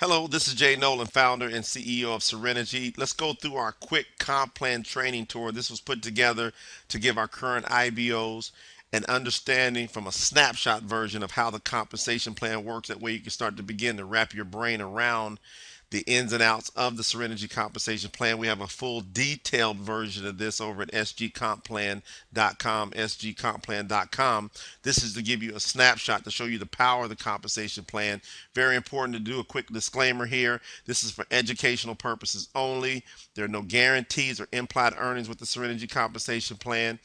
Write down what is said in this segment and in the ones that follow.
Hello, this is Jay Nolan, founder and CEO of SereniGy. Let's go through our quick comp plan training tour. This was put together to give our current IBOs an understanding from a snapshot version of how the compensation plan works. That way you can start to begin to wrap your brain around the ins and outs of the SereniGy compensation plan. We have a full detailed version of this over at sgcompplan.com, sgcompplan.com. This is to give you a snapshot to show you the power of the compensation plan. Very important to do a quick disclaimer here. This is for educational purposes only. There are no guarantees or implied earnings with the SereniGy compensation plan.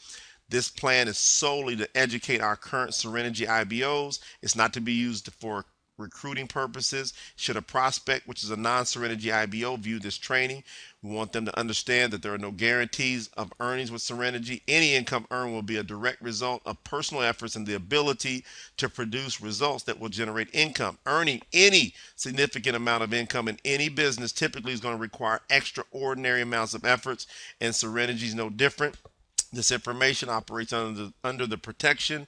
This plan is solely to educate our current SereniGy IBOs. It's not to be used for recruiting purposes. Should a prospect, which is a non-SereniGy IBO, view this training, we want them to understand that there are no guarantees of earnings with SereniGy. Any income earned will be a direct result of personal efforts and the ability to produce results that will generate income. Earning any significant amount of income in any business typically is going to require extraordinary amounts of efforts, and SereniGy is no different. This information operates under the protection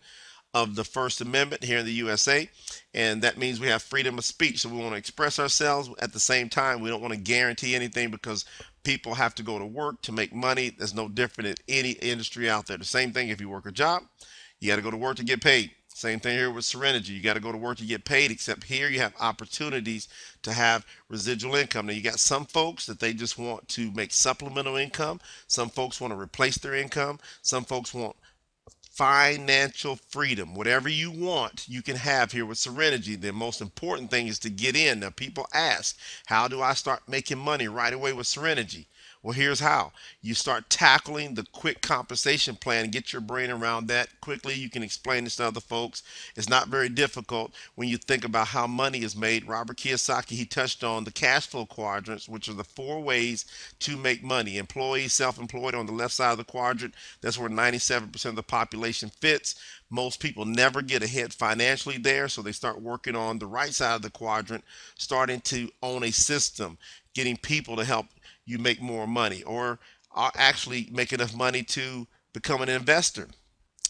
of the First Amendment here in the USA, and that means we have freedom of speech. So we want to express ourselves. At the same time, we don't want to guarantee anything because people have to go to work to make money. That's no different in any industry out there. The same thing if you work a job, you got to go to work to get paid. Same thing here with SereniGy. You got to go to work to get paid, except here you have opportunities to have residual income. Now, you got some folks that they just want to make supplemental income. Some folks want to replace their income. Some folks want financial freedom. Whatever you want, you can have here with SereniGy. The most important thing is to get in. Now, people ask, how do I start making money right away with SereniGy? Well, here's how. You start tackling the quick compensation plan and get your brain around that quickly. You can explain this to other folks. It's not very difficult when you think about how money is made. Robert Kiyosaki, he touched on the cash flow quadrants, which are the four ways to make money. Employees, self-employed on the left side of the quadrant. That's where 97% of the population fits. Most people never get ahead financially there, so they start working on the right side of the quadrant, starting to own a system, getting people to help you make more money, or actually make enough money to become an investor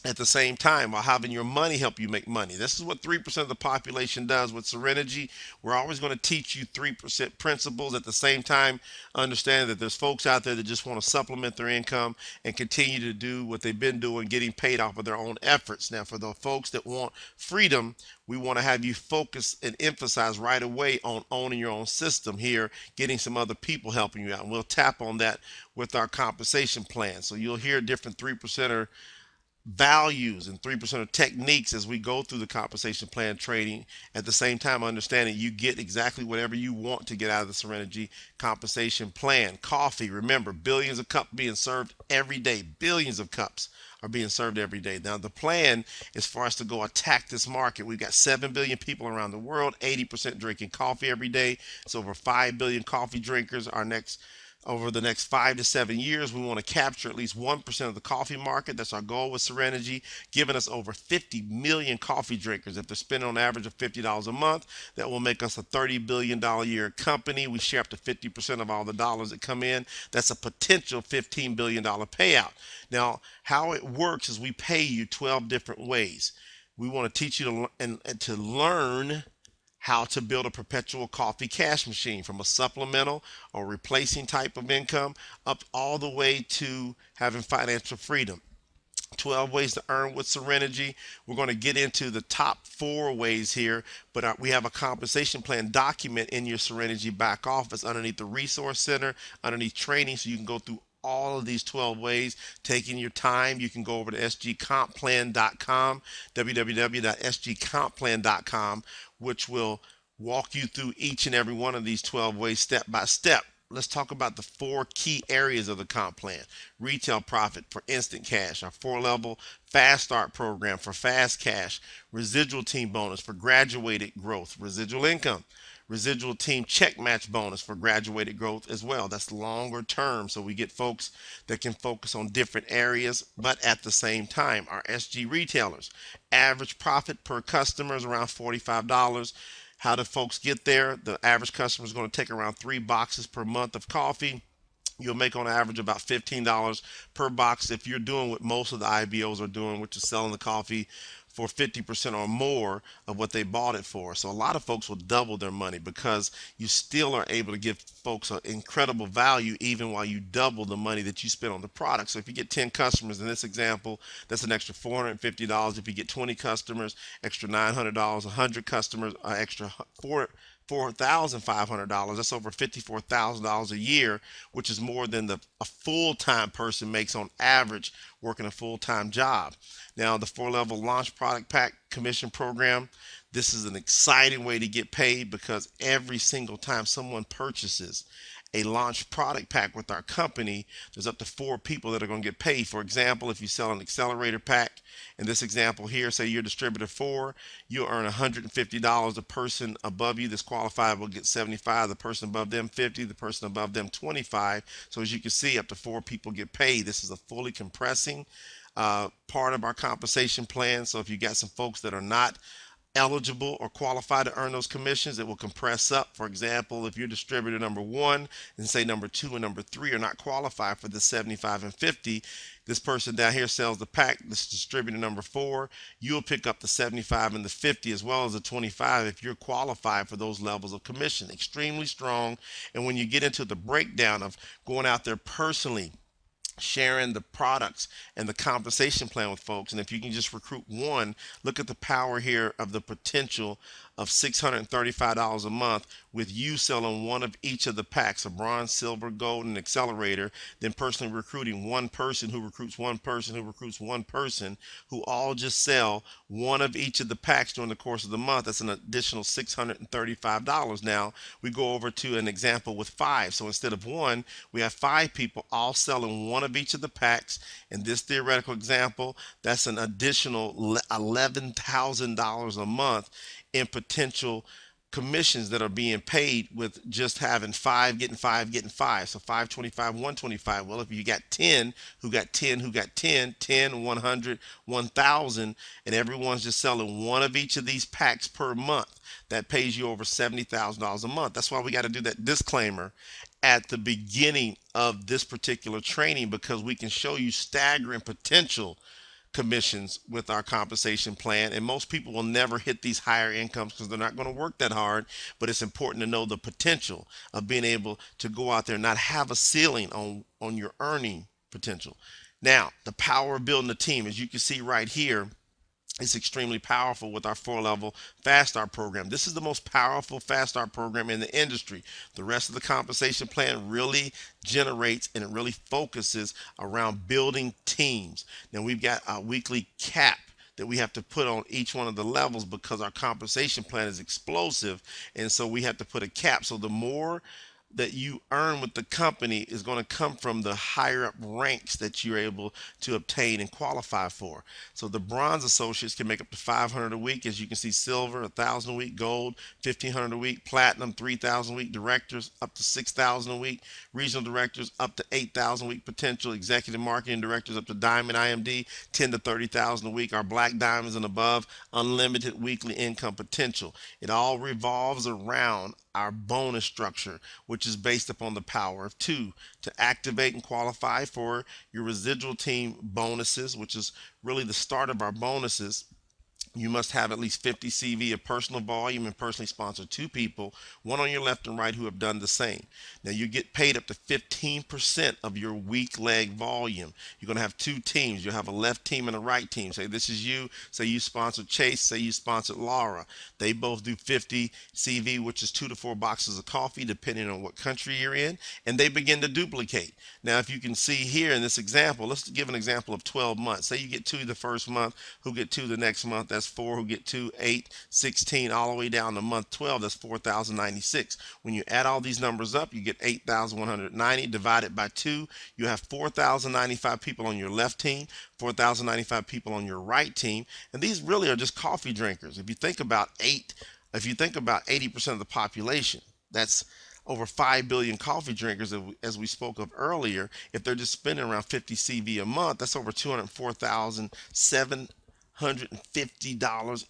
at the same time while having your money help you make money. This is what 3% of the population does with SereniGy. We're always going to teach you 3% principles. At the same time, understand that there's folks out there that just want to supplement their income and continue to do what they've been doing, getting paid off of their own efforts. Now, for the folks that want freedom, we want to have you focus and emphasize right away on owning your own system here, getting some other people helping you out. And we'll tap on that with our compensation plan. So you'll hear different 3%er values and 3% of techniques as we go through the compensation plan training. At the same time, understanding you get exactly whatever you want to get out of the SereniGy compensation plan. Coffee, remember, billions of cups being served every day. Billions of cups are being served every day. Now, the plan is for us to go attack this market. We've got 7 billion people around the world, 80% drinking coffee every day. It's over 5 billion coffee drinkers. Over the next 5 to 7 years, we want to capture at least 1% of the coffee market. That's our goal with SereniGy, giving us over 50 million coffee drinkers. If they're spending on average of $50 a month, that will make us a $30 billion a year company. We share up to 50% of all the dollars that come in. That's a potential $15 billion payout. Now, how it works is we pay you 12 different ways. We want to teach you to learn how to build a perpetual coffee cash machine, from a supplemental or replacing type of income up all the way to having financial freedom. 12 ways to earn with SereniGy. We're going to get into the top 4 ways here, but we have a compensation plan document in your SereniGy back office underneath the resource center, underneath training, so you can go through all of these 12 ways, taking your time. You can go over to sgcompplan.com, www.sgcompplan.com, which will walk you through each and every one of these 12 ways step by step. Let's talk about the 4 key areas of the comp plan. Retail profit for instant cash, our 4-level fast start program for fast cash, residual team bonus for graduated growth, residual income, residual team check match bonus for graduated growth as well. That's longer term, so we get folks that can focus on different areas, but at the same time, our SG retailers, average profit per customer is around $45. How do folks get there? The average customer is going to take around 3 boxes per month of coffee. You'll make on average about $15 per box if you're doing what most of the IBOs are doing, which is selling the coffee for 50% or more of what they bought it for. So a lot of folks will double their money because you still are able to give folks an incredible value even while you double the money that you spend on the product. So if you get 10 customers in this example, that's an extra $450. If you get 20 customers, extra $900. 100 customers, extra $4,500. That's over $54,000 a year, which is more than a full-time person makes on average working a full-time job. Now, the 4-level launch product pack commission program, this is an exciting way to get paid because every single time someone purchases a launch product pack with our company, there's up to 4 people that are going to get paid. For example, if you sell an accelerator pack, in this example here, say you're distributor 4, you'll earn $150. The person above you that's qualified will get 75, the person above them 50, the person above them 25. So as you can see, up to 4 people get paid. This is a fully compressing part of our compensation plan. So if you got some folks that are not eligible or qualified to earn those commissions, it will compress up. For example, if you're distributor number 1 and say number 2 and number 3 are not qualified for the 75 and 50, this person down here sells the pack, this distributor number 4, you'll pick up the 75 and the 50 as well as the 25 if you're qualified for those levels of commission. Extremely strong. And when you get into the breakdown of going out there personally, sharing the products and the compensation plan with folks, and if you can just recruit 1, look at the power here of the potential of $635 a month with you selling 1 of each of the packs, a bronze, silver, gold, and accelerator, then personally recruiting 1 person who recruits 1 person who recruits 1 person who all just sell 1 of each of the packs during the course of the month. That's an additional $635. Now we go over to an example with 5. So instead of 1, we have 5 people all selling 1 of each of the packs. In this theoretical example, that's an additional $11,000 a month in potential commissions that are being paid with just having 5 getting 5 getting 5. So 525, 125. Well, if you got 10 who got 10 who got 10, 10, 100, 1,000, and everyone's just selling 1 of each of these packs per month, that pays you over $70,000 a month. That's why we got to do that disclaimer at the beginning of this particular training, because we can show you staggering potential commissions with our compensation plan. And most people will never hit these higher incomes because they're not going to work that hard. But it's important to know the potential of being able to go out there and not have a ceiling on your earning potential. Now, the power of building a team, as you can see right here, is extremely powerful with our 4-level Fast Start program. This is the most powerful Fast Start program in the industry. The rest of the compensation plan really generates and it really focuses around building teams. Now we've got a weekly cap that we have to put on each one of the levels because our compensation plan is explosive, and so we have to put a cap. So the more that you earn with the company is going to come from the higher up ranks that you're able to obtain and qualify for. So the bronze associates can make up to $500 a week. As you can see, silver $1,000 a week, gold $1,500 a week, platinum $3,000 a week, directors up to $6,000 a week, regional directors up to $8,000 a week potential, executive marketing directors up to diamond IMD $10,000 to $30,000 a week, our black diamonds and above unlimited weekly income potential. It all revolves around our bonus structure, which is based upon the power of 2 to activate and qualify for your residual team bonuses, which is really the start of our bonuses. You must have at least 50 CV of personal volume and personally sponsor 2 people, 1 on your left and right, who have done the same. Now you get paid up to 15% of your week leg volume. You're going to have 2 teams. You'll have a left team and a right team. Say this is you. Say you sponsored Chase. Say you sponsored Laura. They both do 50 CV, which is 2 to 4 boxes of coffee, depending on what country you're in, and they begin to duplicate. Now, if you can see here in this example, let's give an example of 12 months. Say you get 2 the first month, who get 2 the next month. That's 4, who get 2, 8, 16, all the way down to month 12. That's 4,096. When you add all these numbers up, you get 8,190 divided by 2. You have 4,095 people on your left team, 4,095 people on your right team, and these really are just coffee drinkers. If you think about 80% of the population, that's over 5 billion coffee drinkers, as we spoke of earlier. If they're just spending around 50 CV a month, that's over $204,750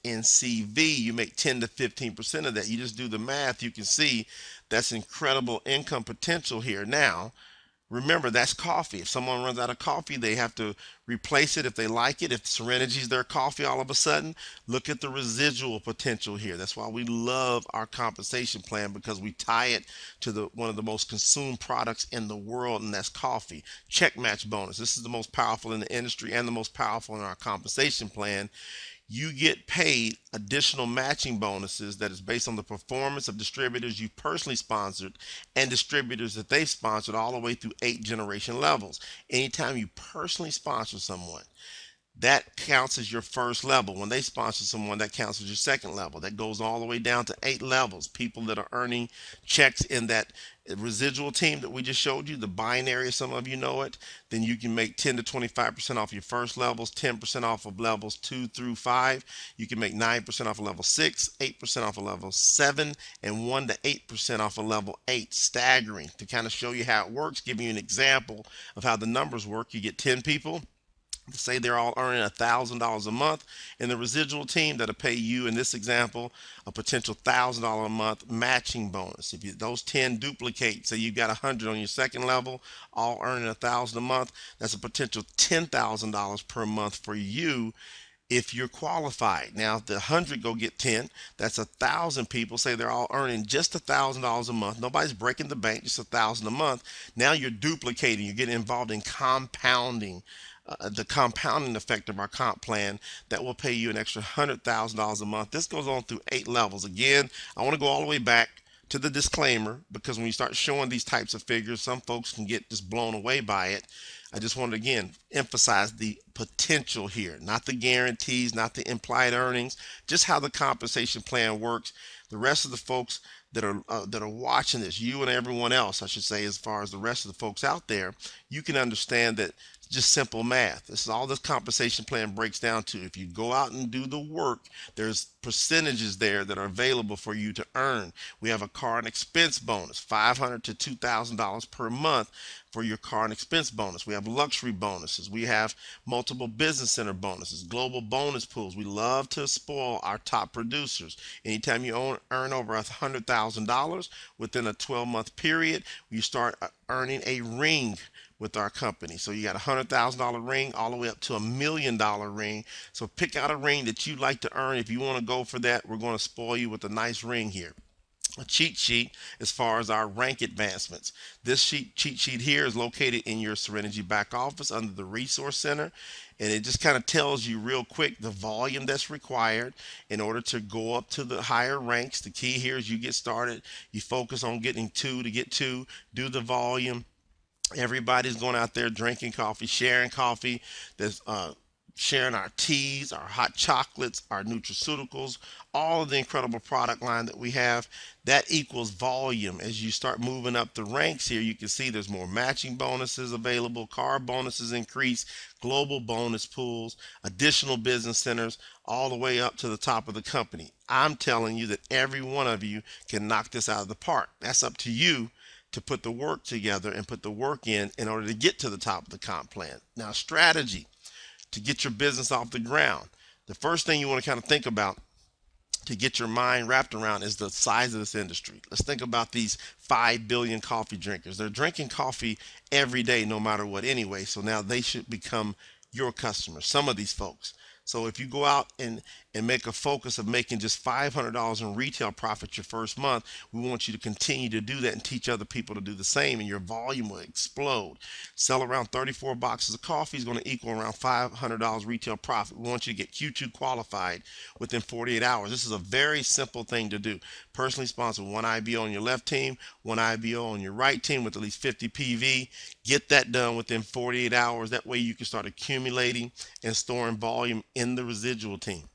in CV. You make 10 to 15% of that. You just do the math. You can see that's incredible income potential here. Now, Remember, that's coffee. If someone runs out of coffee, they have to replace it if they like it. If SereniGy's their coffee all of a sudden, look at the residual potential here. That's why we love our compensation plan, because we tie it to one of the most consumed products in the world, and that's coffee. Check match bonus. This is the most powerful in the industry and the most powerful in our compensation plan. You get paid additional matching bonuses that is based on the performance of distributors you personally sponsored and distributors that they've sponsored all the way through 8 generation levels. Anytime you personally sponsor someone, that counts as your first level. When they sponsor someone, that counts as your second level. That goes all the way down to 8 levels. People that are earning checks in that residual team that we just showed you, the binary, some of you know it, then you can make 10 to 25% off your first levels, 10% off of levels 2 through 5. You can make 9% off of level 6, 8% off of level 7, and 1 to 8% off of level 8. Staggering. To kind of show you how it works, give you an example of how the numbers work. You get 10 people, say they're all earning $1,000 a month, and the residual team that'll pay you, in this example, a potential $1,000 a month matching bonus. If those 10 duplicate, say you've got 100 on your second level, all earning $1,000 a month, that's a potential $10,000 per month for you if you're qualified. Now, if the 100 go get 10, that's 1,000 people. Say they're all earning just $1,000 a month. Nobody's breaking the bank, just 1,000 a month. Now you're duplicating. You're getting involved in compounding. The compounding effect of our comp plan that will pay you an extra $100,000 a month. This goes on through 8 levels. Again, I want to go all the way back to the disclaimer, because when you start showing these types of figures, some folks can get just blown away by it. I just want to again emphasize the potential here, not the guarantees, not the implied earnings, just how the compensation plan works. The rest of the folks that are watching this, you and everyone else, I should say, as far as the rest of the folks out there, you can understand that it's just simple math. This is all this compensation plan breaks down to. If you go out and do the work, there's percentages there that are available for you to earn. We have a car and expense bonus, $500 to $2,000 per month for your car and expense bonus. We have luxury bonuses. We have multiple business center bonuses, global bonus pools. We love to spoil our top producers. Anytime you earn over $100,000 within a 12-month period, you start earning a ring with our company. So you got a $100,000 ring all the way up to $1,000,000 ring. So pick out a ring that you like to earn. If you want to go for that, we're going to spoil you with a nice ring here. A cheat sheet as far as our rank advancements. This cheat sheet here is located in your SereniGy back office under the Resource Center, and it just kind of tells you real quick the volume that's required in order to go up to the higher ranks. The key here is you get started, you focus on getting 2 to get 2, do the volume. Everybody's going out there drinking coffee, sharing coffee. There's sharing our teas, our hot chocolates, our nutraceuticals, all of the incredible product line that we have. That equals volume. As you start moving up the ranks here, you can see there's more matching bonuses available, car bonuses increase, global bonus pools, additional business centers, all the way up to the top of the company. I'm telling you that every one of you can knock this out of the park. That's up to you to put the work together and put the work in order to get to the top of the comp plan. Now, strategy to get your business off the ground. The first thing you want to kind of think about to get your mind wrapped around is the size of this industry. Let's think about these 5 billion coffee drinkers. They're drinking coffee every day, no matter what anyway. So now they should become your customers, some of these folks. So if you go out and make a focus of making just $500 in retail profit your first month, we want you to continue to do that and teach other people to do the same, and your volume will explode. Sell around 34 boxes of coffee is going to equal around $500 retail profit. We want you to get Q2 qualified within 48 hours. This is a very simple thing to do. Personally sponsor one IBO on your left team, one IBO on your right team with at least 50 PV. Get that done within 48 hours. That way you can start accumulating and storing volume in the residual team.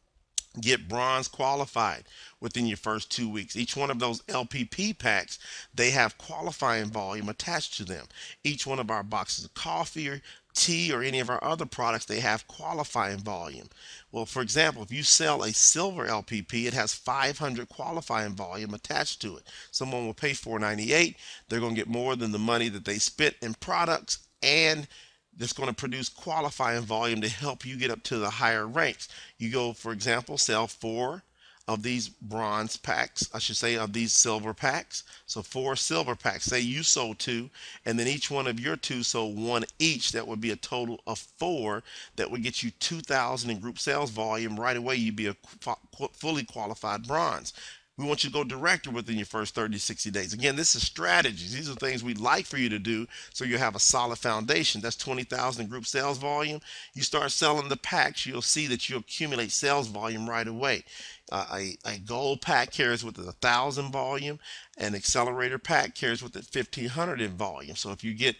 Get bronze qualified within your first 2 weeks. Each one of those LPP packs, they have qualifying volume attached to them. Each one of our boxes of coffee or tea or any of our other products, they have qualifying volume. Well, for example, if you sell a silver LPP, it has 500 qualifying volume attached to it. Someone will pay $4.98. They're going to get more than the money that they spent in products, and that's going to produce qualifying volume to help you get up to the higher ranks. You go, for example, sell 4 of these bronze packs, I should say, of these silver packs. So 4 silver packs. Say you sold 2, and then each one of your 2 sold 1 each. That would be a total of 4. That would get you 2,000 in group sales volume. Right away, you'd be a fully qualified bronze. We want you to go director within your first 30 to 60 days. Again, this is strategies. These are things we'd like for you to do so you have a solid foundation. That's 20,000 in group sales volume. You start selling the packs, you'll see that you accumulate sales volume right away. A gold pack carries with it 1,000 volume. An accelerator pack carries with it 1,500 in volume. So if you get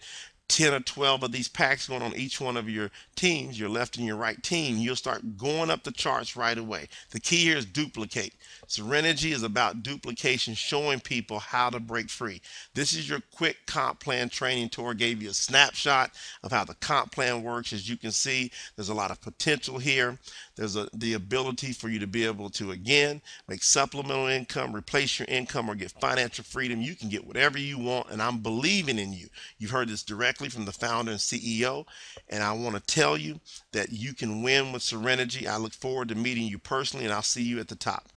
10 or 12 of these packs going on each one of your teams, your left and your right team, you'll start going up the charts right away. The key here is duplicate. SereniGy is about duplication, showing people how to break free. This is your quick comp plan training tour. Gave you a snapshot of how the comp plan works. As you can see, there's a lot of potential here. There's the ability for you to be able to, again, make supplemental income, replace your income, or get financial freedom. You can get whatever you want, and I'm believing in you. You've heard this directly from the founder and CEO, and I want to tell you that you can win with SereniGy. I look forward to meeting you personally, and I'll see you at the top.